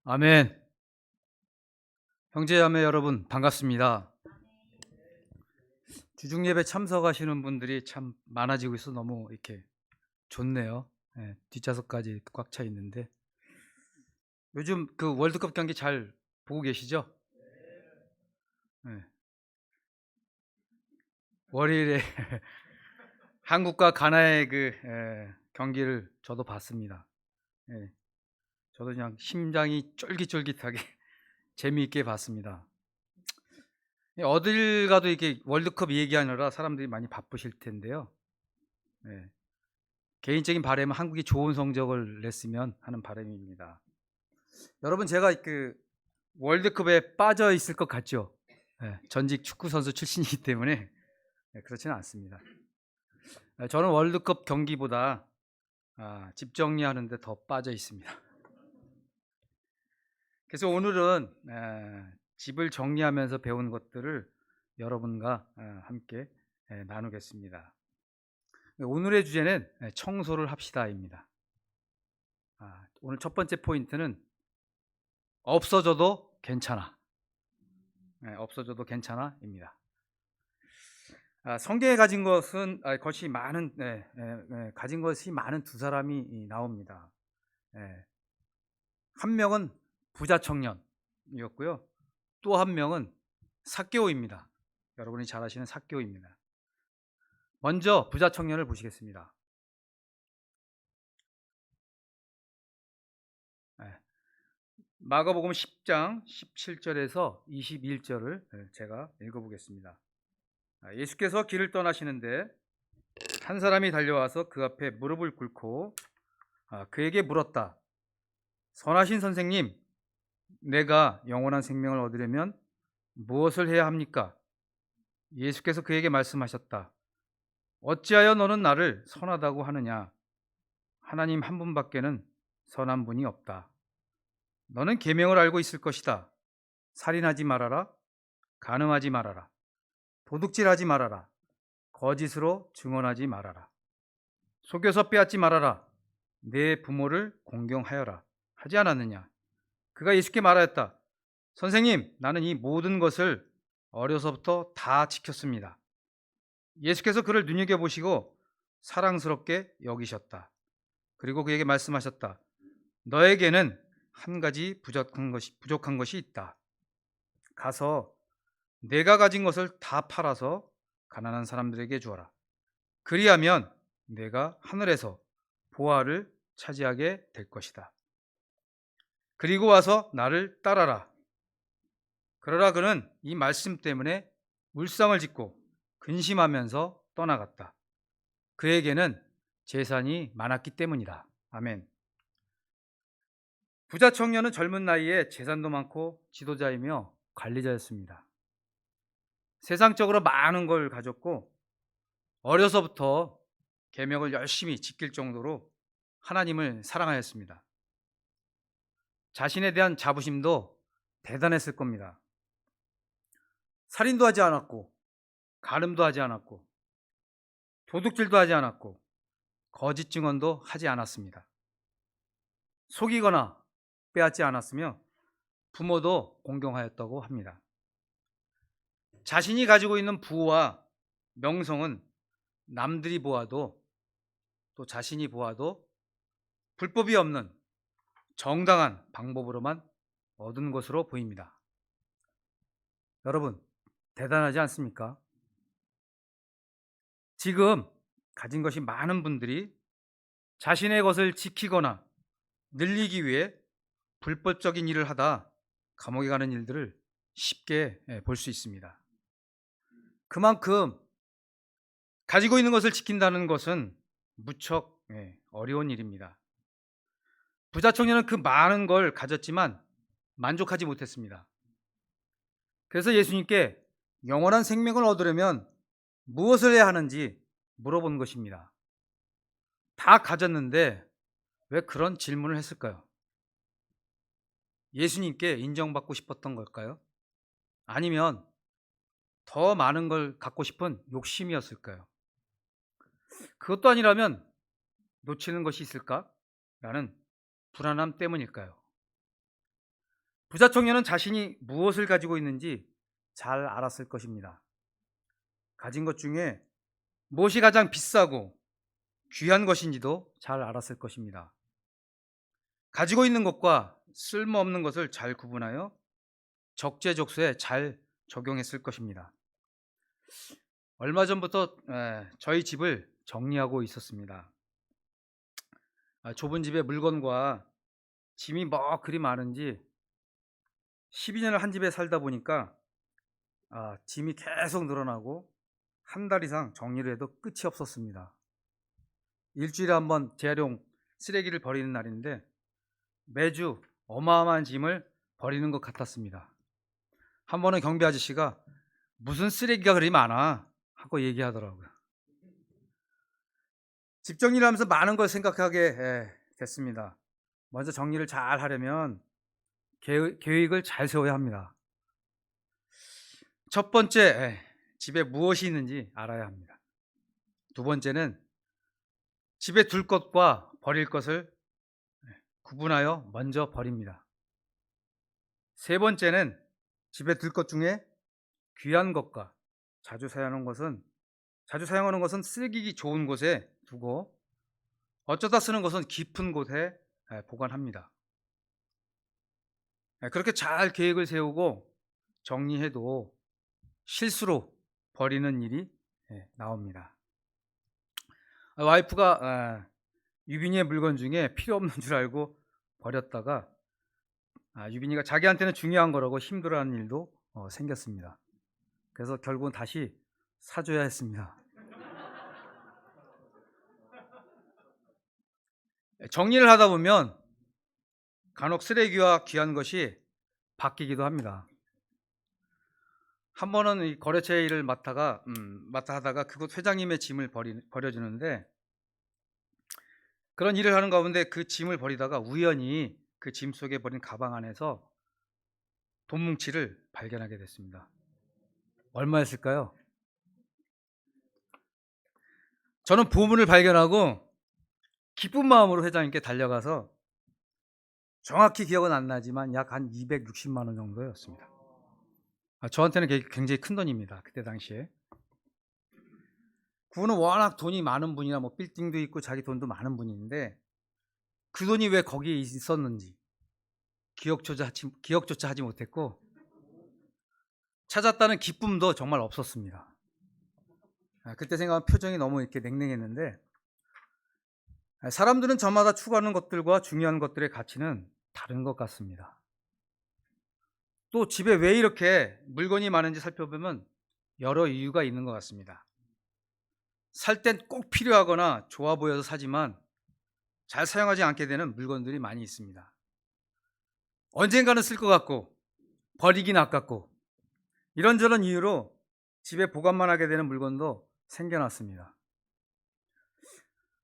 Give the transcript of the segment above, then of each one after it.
아멘. 형제자매 여러분 반갑습니다. 주중예배 참석하시는 분들이 참 많아지고 있어 너무 이렇게 좋네요. 예, 뒷좌석까지 꽉 차 있는데 요즘 그 월드컵 경기 잘 보고 계시죠? 예, 월요일에 한국과 가나의 그 경기를 저도 봤습니다. 예, 저도 그냥 심장이 쫄깃쫄깃하게 재미있게 봤습니다. 어딜 가도 이렇게 월드컵 얘기하느라 사람들이 많이 바쁘실 텐데요. 예, 개인적인 바람은 한국이 좋은 성적을 냈으면 하는 바람입니다. 여러분 제가 그 월드컵에 빠져 있을 것 같죠? 예, 전직 축구 선수 출신이기 때문에 그렇지는 않습니다. 저는 월드컵 경기보다 집 정리하는데 더 빠져 있습니다. 그래서 오늘은 집을 정리하면서 배운 것들을 여러분과 함께 나누겠습니다. 오늘의 주제는 청소를 합시다입니다. 오늘 첫 번째 포인트는 없어져도 괜찮아. 없어져도 괜찮아입니다. 성경에 가진 것은 것이 많은 가진 것이 많은 두 사람이 나옵니다. 한 명은 부자 청년이었고요. 또 한 명은 삭개오입니다. 여러분이 잘 아시는 삭개오입니다. 먼저 부자 청년을 보시겠습니다. 마가복음 10장 17절에서 21절을 제가 읽어보겠습니다. 예수께서 길을 떠나시는데 한 사람이 달려와서 그 앞에 무릎을 꿇고 그에게 물었다. 선하신 선생님, 내가 영원한 생명을 얻으려면 무엇을 해야 합니까? 예수께서 그에게 말씀하셨다. 어찌하여 너는 나를 선하다고 하느냐? 하나님 한 분밖에는 선한 분이 없다. 너는 계명을 알고 있을 것이다. 살인하지 말아라. 간음하지 말아라. 도둑질하지 말아라. 거짓으로 증언하지 말아라. 속여서 빼앗지 말아라. 내 부모를 공경하여라. 하지 않았느냐? 그가 예수께 말하였다. 선생님, 나는 이 모든 것을 어려서부터 다 지켰습니다. 예수께서 그를 눈여겨보시고 사랑스럽게 여기셨다. 그리고 그에게 말씀하셨다. 너에게는 한 가지 부족한 것이 있다. 가서 내가 가진 것을 다 팔아서 가난한 사람들에게 주어라. 그리하면 내가 하늘에서 보화를 차지하게 될 것이다. 그리고 와서 나를 따라라. 그러나 그는 이 말씀 때문에 울상을 짓고 근심하면서 떠나갔다. 그에게는 재산이 많았기 때문이다. 아멘. 부자 청년은 젊은 나이에 재산도 많고 지도자이며 관리자였습니다. 세상적으로 많은 걸 가졌고 어려서부터 계명을 열심히 지킬 정도로 하나님을 사랑하였습니다. 자신에 대한 자부심도 대단했을 겁니다. 살인도 하지 않았고 간음도 하지 않았고 도둑질도 하지 않았고 거짓 증언도 하지 않았습니다. 속이거나 빼앗지 않았으며 부모도 공경하였다고 합니다. 자신이 가지고 있는 부와 명성은 남들이 보아도 또 자신이 보아도 불법이 없는 정당한 방법으로만 얻은 것으로 보입니다. 여러분, 대단하지 않습니까? 지금 가진 것이 많은 분들이 자신의 것을 지키거나 늘리기 위해 불법적인 일을 하다 감옥에 가는 일들을 쉽게 볼 수 있습니다. 그만큼 가지고 있는 것을 지킨다는 것은 무척 어려운 일입니다. 부자 청년은 그 많은 걸 가졌지만 만족하지 못했습니다. 그래서 예수님께 영원한 생명을 얻으려면 무엇을 해야 하는지 물어본 것입니다. 다 가졌는데 왜 그런 질문을 했을까요? 예수님께 인정받고 싶었던 걸까요? 아니면 더 많은 걸 갖고 싶은 욕심이었을까요? 그것도 아니라면 놓치는 것이 있을까? 라는 불안함 때문일까요? 부자 청년은 자신이 무엇을 가지고 있는지 잘 알았을 것입니다. 가진 것 중에 무엇이 가장 비싸고 귀한 것인지도 잘 알았을 것입니다. 가지고 있는 것과 쓸모없는 것을 잘 구분하여 적재적소에 잘 적용했을 것입니다. 얼마 전부터 저희 집을 정리하고 있었습니다. 좁은 집에 물건과 짐이 뭐 그리 많은지 12년을 한 집에 살다 보니까 짐이 계속 늘어나고 한 달 이상 정리를 해도 끝이 없었습니다. 일주일에 한 번 재활용 쓰레기를 버리는 날인데 매주 어마어마한 짐을 버리는 것 같았습니다. 한 번은 경비 아저씨가 무슨 쓰레기가 그리 많아 하고 얘기하더라고요. 집 정리를 하면서 많은 걸 생각하게 됐습니다. 먼저 정리를 잘 하려면 계획을 잘 세워야 합니다. 첫 번째, 집에 무엇이 있는지 알아야 합니다. 두 번째는 집에 둘 것과 버릴 것을 구분하여 먼저 버립니다. 세 번째는 집에 둘 것 중에 귀한 것과 자주 사용하는 것은 쓰기 좋은 곳에 두고 어쩌다 쓰는 것은 깊은 곳에 보관합니다. 그렇게 잘 계획을 세우고 정리해도 실수로 버리는 일이 나옵니다. 와이프가 유빈이의 물건 중에 필요 없는 줄 알고 버렸다가 유빈이가 자기한테는 중요한 거라고 힘들어하는 일도 생겼습니다. 그래서 결국은 다시 사줘야 했습니다. 정리를 하다 보면 간혹 쓰레기와 귀한 것이 바뀌기도 합니다. 한 번은 이 거래처 일을 맡아 하다가 그곳 회장님의 짐을 버려주는데 그런 일을 하는 가운데 그 짐을 버리다가 우연히 그 짐 속에 버린 가방 안에서 돈 뭉치를 발견하게 됐습니다. 얼마였을까요? 저는 보물을 발견하고 기쁜 마음으로 회장님께 달려가서 정확히 기억은 안 나지만 약 한 260만 원 정도였습니다. 저한테는 굉장히 큰 돈입니다. 그때 당시에. 그분은 워낙 돈이 많은 분이나 뭐 빌딩도 있고 자기 돈도 많은 분인데 그 돈이 왜 거기에 있었는지 기억조차 하지 못했고 찾았다는 기쁨도 정말 없었습니다. 그때 생각하면 표정이 너무 이렇게 냉랭했는데 사람들은 저마다 추구하는 것들과 중요한 것들의 가치는 다른 것 같습니다. 또 집에 왜 이렇게 물건이 많은지 살펴보면 여러 이유가 있는 것 같습니다. 살 땐 꼭 필요하거나 좋아 보여서 사지만 잘 사용하지 않게 되는 물건들이 많이 있습니다. 언젠가는 쓸 것 같고 버리긴 아깝고 이런저런 이유로 집에 보관만 하게 되는 물건도 생겨났습니다.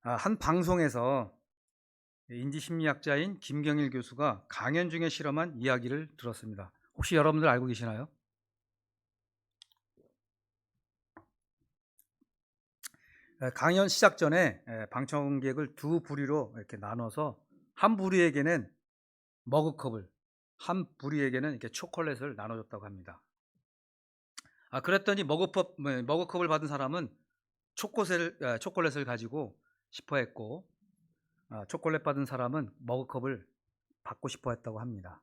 한 방송에서 인지심리학자인 김경일 교수가 강연 중에 실험한 이야기를 들었습니다. 혹시 여러분들 알고 계시나요? 강연 시작 전에 방청객을 두 부류로 이렇게 나눠서 한 부류에게는 머그컵을, 한 부류에게는 이렇게 초콜릿을 나눠줬다고 합니다. 그랬더니 머그컵을 받은 사람은 초콜릿을 가지고 싶어 했고, 초콜릿 받은 사람은 머그컵을 받고 싶어 했다고 합니다.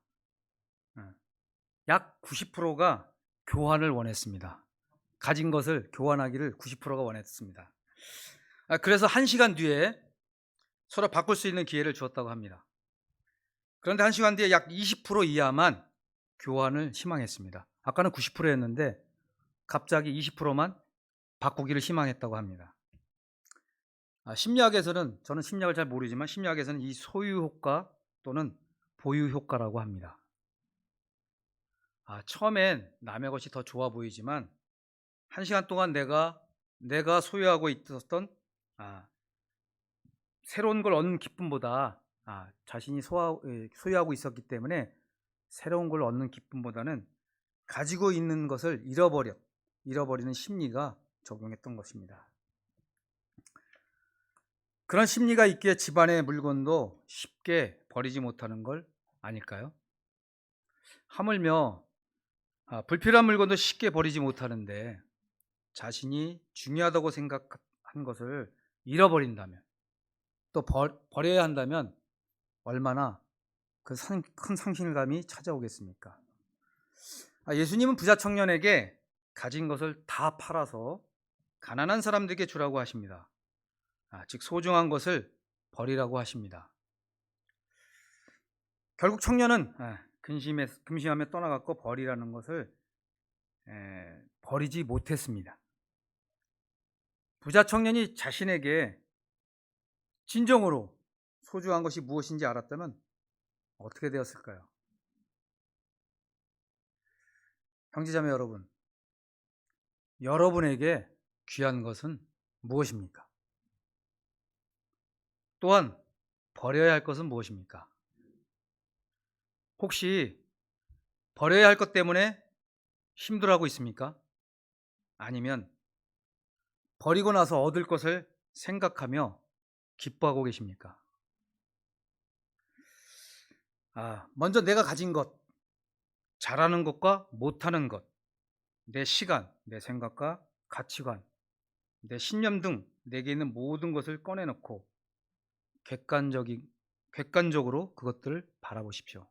약 90%가 교환을 원했습니다. 가진 것을 교환하기를 90%가 원했습니다. 그래서 1시간 뒤에 서로 바꿀 수 있는 기회를 주었다고 합니다. 그런데 1시간 뒤에 약 20% 이하만 교환을 희망했습니다. 아까는 90%였는데 갑자기 20%만 바꾸기를 희망했다고 합니다. 심리학에서는, 저는 심리학을 잘 모르지만 심리학에서는 이 소유 효과 또는 보유 효과라고 합니다. 처음엔 남의 것이 더 좋아 보이지만 1시간 동안 내가 소유하고 있었던 새로운 걸 얻는 기쁨보다 자신이 소유하고 있었기 때문에 새로운 걸 얻는 기쁨보다는 가지고 있는 것을 잃어버리는 심리가 적용했던 것입니다. 그런 심리가 있기에 집안의 물건도 쉽게 버리지 못하는 걸 아닐까요? 하물며 불필요한 물건도 쉽게 버리지 못하는데 자신이 중요하다고 생각한 것을 잃어버린다면, 또 버려야 한다면 얼마나 그 큰 상실감이 찾아오겠습니까? 예수님은 부자 청년에게 가진 것을 다 팔아서 가난한 사람들에게 주라고 하십니다. 즉 소중한 것을 버리라고 하십니다. 결국 청년은 근심하며 떠나갔고 버리라는 것을 버리지 못했습니다. 부자 청년이 자신에게 진정으로 소중한 것이 무엇인지 알았다면 어떻게 되었을까요? 형제자매 여러분, 여러분에게 귀한 것은 무엇입니까? 또한 버려야 할 것은 무엇입니까? 혹시 버려야 할 것 때문에 힘들어하고 있습니까? 아니면 버리고 나서 얻을 것을 생각하며 기뻐하고 계십니까? 먼저 내가 가진 것, 잘하는 것과 못하는 것, 내 시간, 내 생각과 가치관, 내 신념 등 내게 있는 모든 것을 꺼내놓고 객관적으로 그것들을 바라보십시오.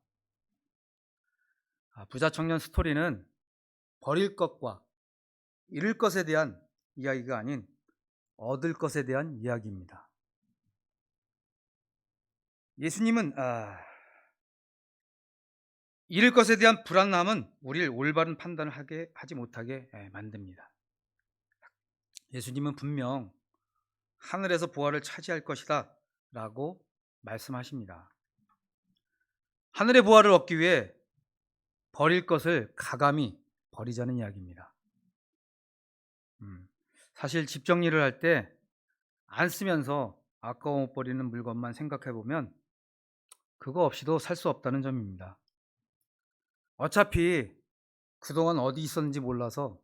부자 청년 스토리는 버릴 것과 잃을 것에 대한 이야기가 아닌 얻을 것에 대한 이야기입니다. 예수님은 잃을 것에 대한 불안함은 우리를 올바른 판단을 하지 못하게 만듭니다. 예수님은 분명 하늘에서 보화를 차지할 것이다 라고 말씀하십니다. 하늘의 보화를 얻기 위해 버릴 것을 가감히 버리자는 이야기입니다. 사실 집 정리를 할 때 안 쓰면서 아까워 못 버리는 물건만 생각해 보면 그거 없이도 살 수 없다는 점입니다. 어차피 그동안 어디 있었는지 몰라서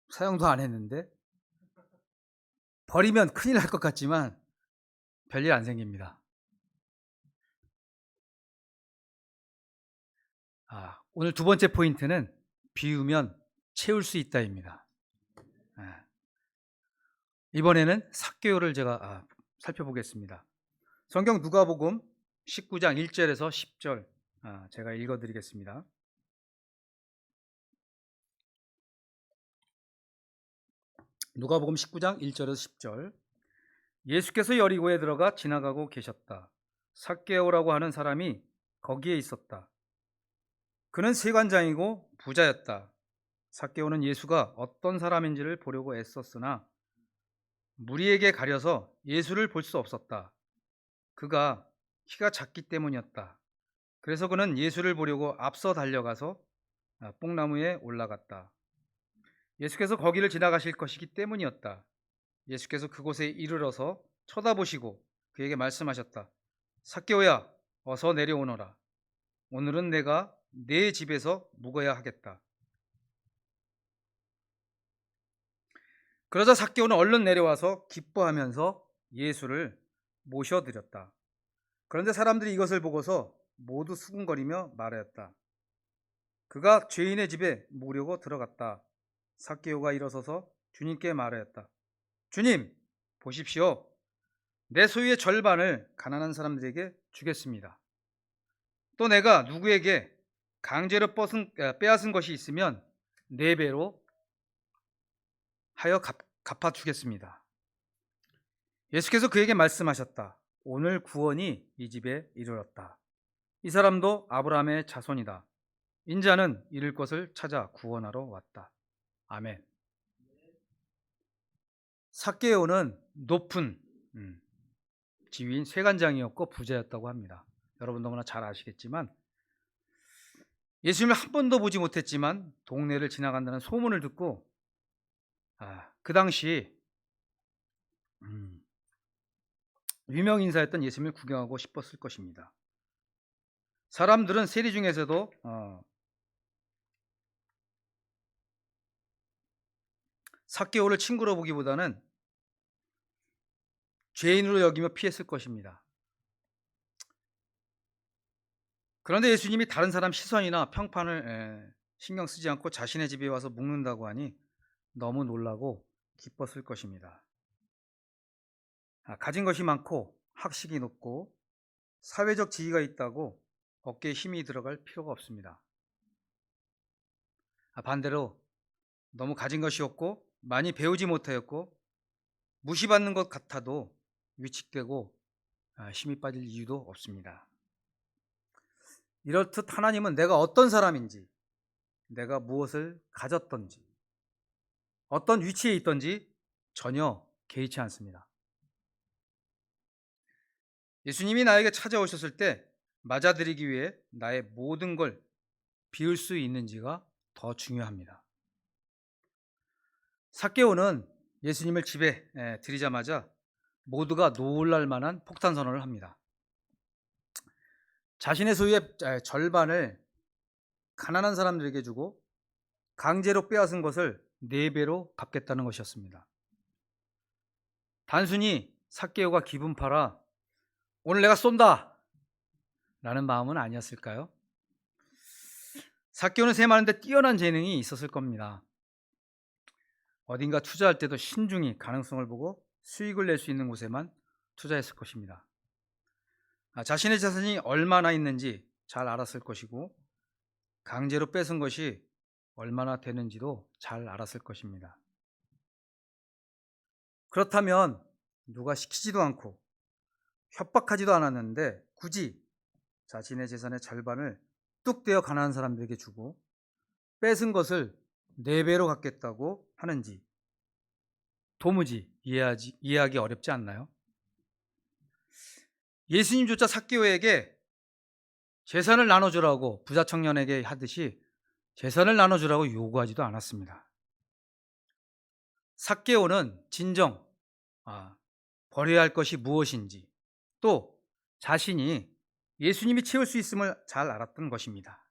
사용도 안 했는데 버리면 큰일 날 것 같지만 별일 안 생깁니다. 오늘 두 번째 포인트는 비우면 채울 수 있다입니다. 이번에는 삭개오를 제가 살펴보겠습니다. 성경 누가복음 19장 1절에서 10절 제가 읽어드리겠습니다. 누가복음 19장 1절에서 10절. 예수께서 여리고에 들어가 지나가고 계셨다. 삭개오라고 하는 사람이 거기에 있었다. 그는 세관장이고 부자였다. 삭개오는 예수가 어떤 사람인지를 보려고 애썼으나 무리에게 가려서 예수를 볼 수 없었다. 그가 키가 작기 때문이었다. 그래서 그는 예수를 보려고 앞서 달려가서 뽕나무에 올라갔다. 예수께서 거기를 지나가실 것이기 때문이었다. 예수께서 그곳에 이르러서 쳐다보시고 그에게 말씀하셨다. 삭개오야, 어서 내려오너라. 오늘은 내가 네 집에서 묵어야 하겠다. 그러자 삭개오는 얼른 내려와서 기뻐하면서 예수를 모셔드렸다. 그런데 사람들이 이것을 보고서 모두 수군거리며 말하였다. 그가 죄인의 집에 묵으려고 들어갔다. 삭개오가 일어서서 주님께 말하였다. 주님, 보십시오. 내 소유의 절반을 가난한 사람들에게 주겠습니다. 또 내가 누구에게 강제로 빼앗은 것이 있으면 4배로 하여 갚아주겠습니다. 예수께서 그에게 말씀하셨다. 오늘 구원이 이 집에 이르렀다. 이 사람도 아브라함의 자손이다. 인자는 잃을 것을 찾아 구원하러 왔다. 아멘. 삭개오는 높은 지위인 세관장이었고 부자였다고 합니다. 여러분 너무나 잘 아시겠지만 예수님을 한 번도 보지 못했지만 동네를 지나간다는 소문을 듣고 그 당시 유명 인사였던 예수님을 구경하고 싶었을 것입니다. 사람들은 세리 중에서도 삭개오를 친구로 보기보다는 죄인으로 여기며 피했을 것입니다. 그런데 예수님이 다른 사람 시선이나 평판을 신경 쓰지 않고 자신의 집에 와서 묵는다고 하니 너무 놀라고 기뻤을 것입니다. 가진 것이 많고 학식이 높고 사회적 지위가 있다고 어깨에 힘이 들어갈 필요가 없습니다. 반대로 너무 가진 것이 없고 많이 배우지 못하였고 무시받는 것 같아도 위축되고 힘이 빠질 이유도 없습니다. 이렇듯 하나님은 내가 어떤 사람인지, 내가 무엇을 가졌던지, 어떤 위치에 있던지 전혀 개의치 않습니다. 예수님이 나에게 찾아오셨을 때 맞아들이기 위해 나의 모든 걸 비울 수 있는지가 더 중요합니다. 삭개오는 예수님을 집에 들이자마자 모두가 놀랄 만한 폭탄 선언을 합니다. 자신의 소유의 절반을 가난한 사람들에게 주고 강제로 빼앗은 것을 4배로 갚겠다는 것이었습니다. 단순히 삭개오가 기분 팔아 오늘 내가 쏜다 라는 마음은 아니었을까요? 삭개오는 세마는데 뛰어난 재능이 있었을 겁니다. 어딘가 투자할 때도 신중히 가능성을 보고 수익을 낼 수 있는 곳에만 투자했을 것입니다. 자신의 자산이 얼마나 있는지 잘 알았을 것이고 강제로 뺏은 것이 얼마나 되는지도 잘 알았을 것입니다. 그렇다면 누가 시키지도 않고 협박하지도 않았는데 굳이 자신의 재산의 절반을 뚝 떼어 가난한 사람들에게 주고 뺏은 것을 4배로 갚겠다고 하는지 도무지 이해하기 어렵지 않나요? 예수님조차 삭개오에게 재산을 나눠주라고 부자 청년에게 하듯이 재산을 나눠주라고 요구하지도 않았습니다. 삭개오는 진정 버려야 할 것이 무엇인지 또 자신이 예수님이 채울 수 있음을 잘 알았던 것입니다.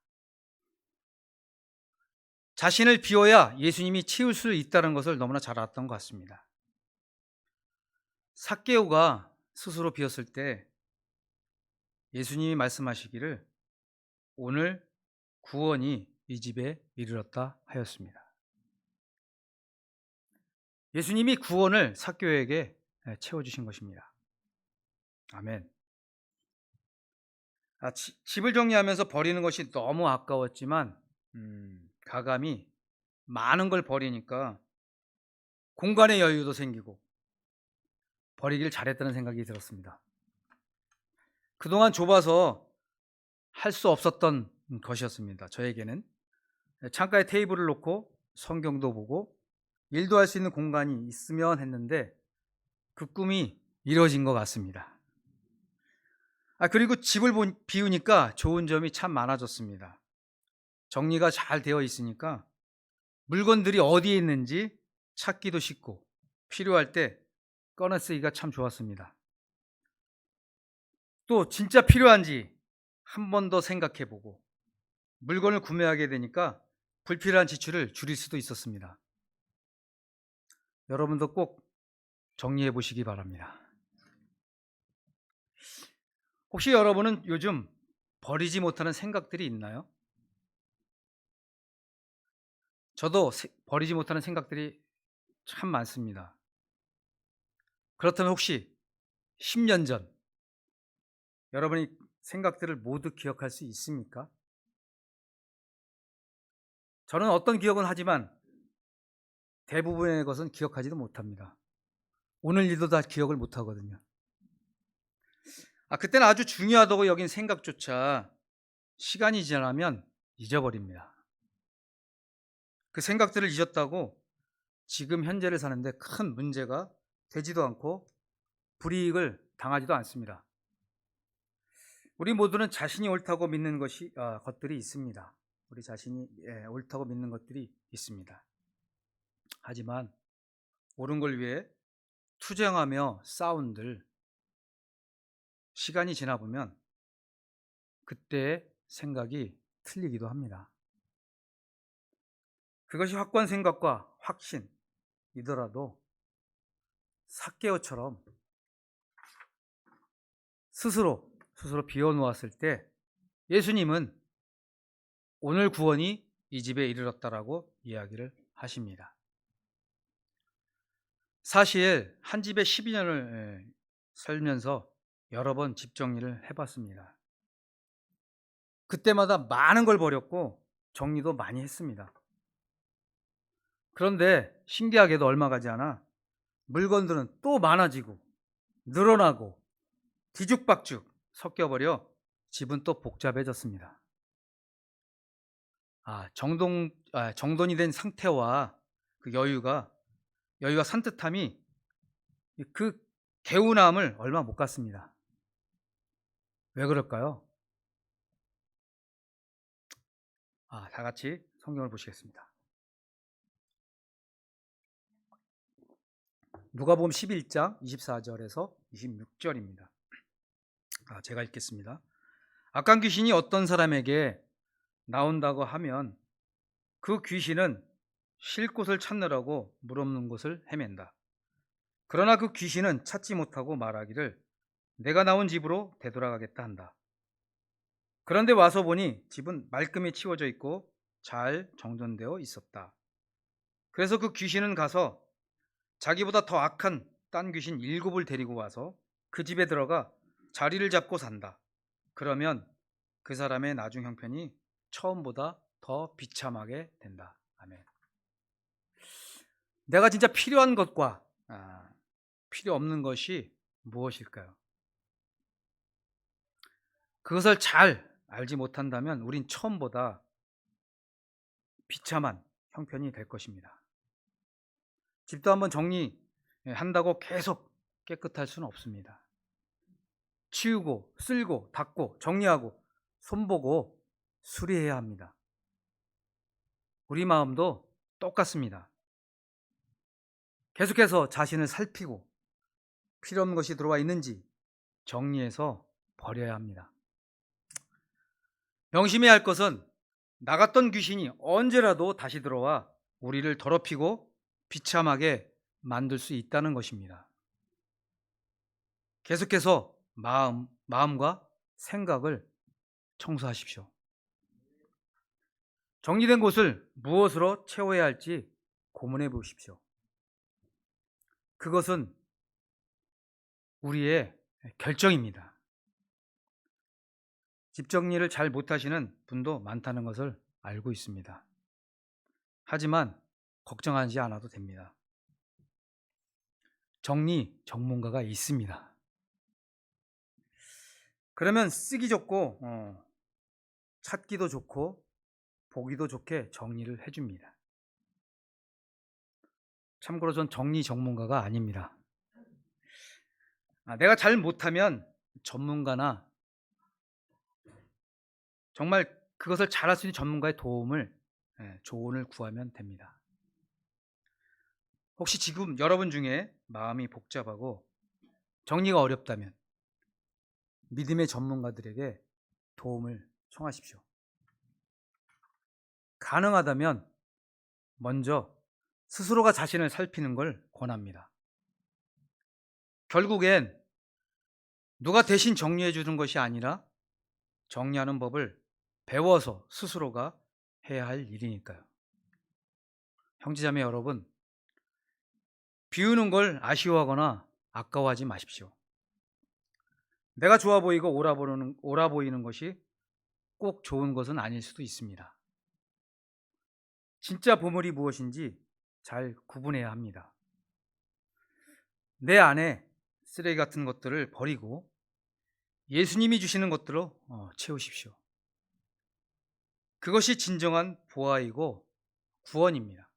자신을 비워야 예수님이 채울 수 있다는 것을 너무나 잘 알았던 것 같습니다. 삭개오가 스스로 비었을 때 예수님이 말씀하시기를 오늘 구원이 이 집에 이르렀다 하였습니다. 예수님이 구원을 삭개오에게 채워주신 것입니다. 아멘. 집을 정리하면서 버리는 것이 너무 아까웠지만 가감이 많은 걸 버리니까 공간의 여유도 생기고 버리길 잘했다는 생각이 들었습니다. 그동안 좁아서 할 수 없었던 것이었습니다. 저에게는 창가에 테이블을 놓고 성경도 보고 일도 할 수 있는 공간이 있으면 했는데 그 꿈이 이루어진 것 같습니다. 그리고 집을 비우니까 좋은 점이 참 많아졌습니다. 정리가 잘 되어 있으니까 물건들이 어디에 있는지 찾기도 쉽고 필요할 때 꺼내 쓰기가 참 좋았습니다. 또 진짜 필요한지 한 번 더 생각해 보고 물건을 구매하게 되니까 불필요한 지출을 줄일 수도 있었습니다. 여러분도 꼭 정리해 보시기 바랍니다. 혹시 여러분은 요즘 버리지 못하는 생각들이 있나요? 저도 버리지 못하는 생각들이 참 많습니다. 그렇다면 혹시 10년 전 여러분이 생각들을 모두 기억할 수 있습니까? 저는 어떤 기억은 하지만 대부분의 것은 기억하지도 못합니다. 오늘 일도 다 기억을 못하거든요. 그때는 아주 중요하다고 여긴 생각조차 시간이 지나면 잊어버립니다. 그 생각들을 잊었다고 지금 현재를 사는데 큰 문제가 되지도 않고 불이익을 당하지도 않습니다. 우리 모두는 자신이 옳다고 믿는 것들이 있습니다. 우리 자신이 옳다고 믿는 것들이 있습니다. 하지만 옳은 걸 위해 투쟁하며 싸운들 시간이 지나 보면 그때의 생각이 틀리기도 합니다. 그것이 확고한 생각과 확신이더라도 삭개오처럼 스스로 비워놓았을 때 예수님은 오늘 구원이 이 집에 이르렀다라고 이야기를 하십니다. 사실 한 집에 12년을 살면서 여러 번 집 정리를 해봤습니다. 그때마다 많은 걸 버렸고 정리도 많이 했습니다. 그런데 신기하게도 얼마 가지 않아 물건들은 또 많아지고 늘어나고 뒤죽박죽 섞여버려 집은 또 복잡해졌습니다. 정돈이 된 상태와 그 여유가 산뜻함이 그 개운함을 얼마 못 갔습니다. 왜 그럴까요? 다 같이 성경을 보시겠습니다. 누가복음 11장 24절에서 26절입니다. 제가 읽겠습니다. 악한 귀신이 어떤 사람에게 나온다고 하면 그 귀신은 쉴 곳을 찾느라고 물 없는 곳을 헤맨다. 그러나 그 귀신은 찾지 못하고 말하기를 내가 나온 집으로 되돌아가겠다 한다. 그런데 와서 보니 집은 말끔히 치워져 있고 잘 정돈되어 있었다. 그래서 그 귀신은 가서 자기보다 더 악한 딴 귀신 7을 데리고 와서 그 집에 들어가 자리를 잡고 산다. 그러면 그 사람의 나중 형편이 처음보다 더 비참하게 된다. 아멘. 내가 진짜 필요한 것과 필요 없는 것이 무엇일까요? 그것을 잘 알지 못한다면 우린 처음보다 비참한 형편이 될 것입니다. 집도 한번 정리한다고 계속 깨끗할 수는 없습니다. 치우고 쓸고 닦고 정리하고 손보고 수리해야 합니다. 우리 마음도 똑같습니다. 계속해서 자신을 살피고 필요 없는 것이 들어와 있는지 정리해서 버려야 합니다. 명심해야 할 것은 나갔던 귀신이 언제라도 다시 들어와 우리를 더럽히고 비참하게 만들 수 있다는 것입니다. 계속해서 마음과 생각을 청소하십시오. 정리된 곳을 무엇으로 채워야 할지 고민해 보십시오. 그것은 우리의 결정입니다. 집 정리를 잘 못하시는 분도 많다는 것을 알고 있습니다. 하지만 걱정하지 않아도 됩니다. 정리 전문가가 있습니다. 그러면 쓰기 좋고 찾기도 좋고 보기도 좋게 정리를 해줍니다. 참고로 전 정리 전문가가 아닙니다. 내가 잘 못하면 전문가나 정말 그것을 잘할 수 있는 전문가의 조언을 구하면 됩니다. 혹시 지금 여러분 중에 마음이 복잡하고 정리가 어렵다면 믿음의 전문가들에게 도움을 청하십시오. 가능하다면 먼저 스스로가 자신을 살피는 걸 권합니다. 결국엔 누가 대신 정리해 주는 것이 아니라 정리하는 법을 배워서 스스로가 해야 할 일이니까요. 형제자매 여러분, 비우는 걸 아쉬워하거나 아까워하지 마십시오. 내가 좋아 보이고 옳아 보이는 것이 꼭 좋은 것은 아닐 수도 있습니다. 진짜 보물이 무엇인지 잘 구분해야 합니다. 내 안에 쓰레기 같은 것들을 버리고 예수님이 주시는 것들로 채우십시오. 그것이 진정한 보아이고 구원입니다.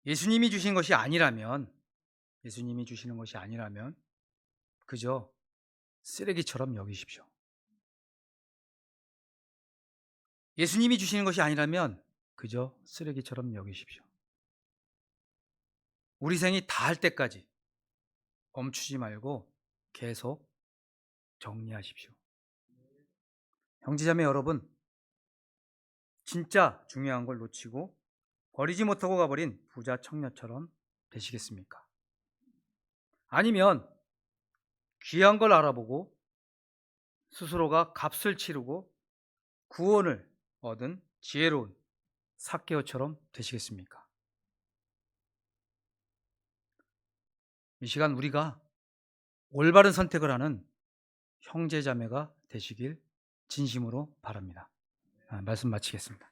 예수님이 주신 것이 아니라면 그저 쓰레기처럼 여기십시오. 예수님이 주시는 것이 아니라면 그저 쓰레기처럼 여기십시오. 우리 생이 다 할 때까지 멈추지 말고 계속 정리하십시오. 형제자매 여러분, 진짜 중요한 걸 놓치고 버리지 못하고 가버린 부자 청년처럼 되시겠습니까? 아니면 귀한 걸 알아보고 스스로가 값을 치르고 구원을 얻은 지혜로운 삭개오처럼 되시겠습니까? 이 시간 우리가 올바른 선택을 하는 형제자매가 되시길 진심으로 바랍니다. 말씀 마치겠습니다.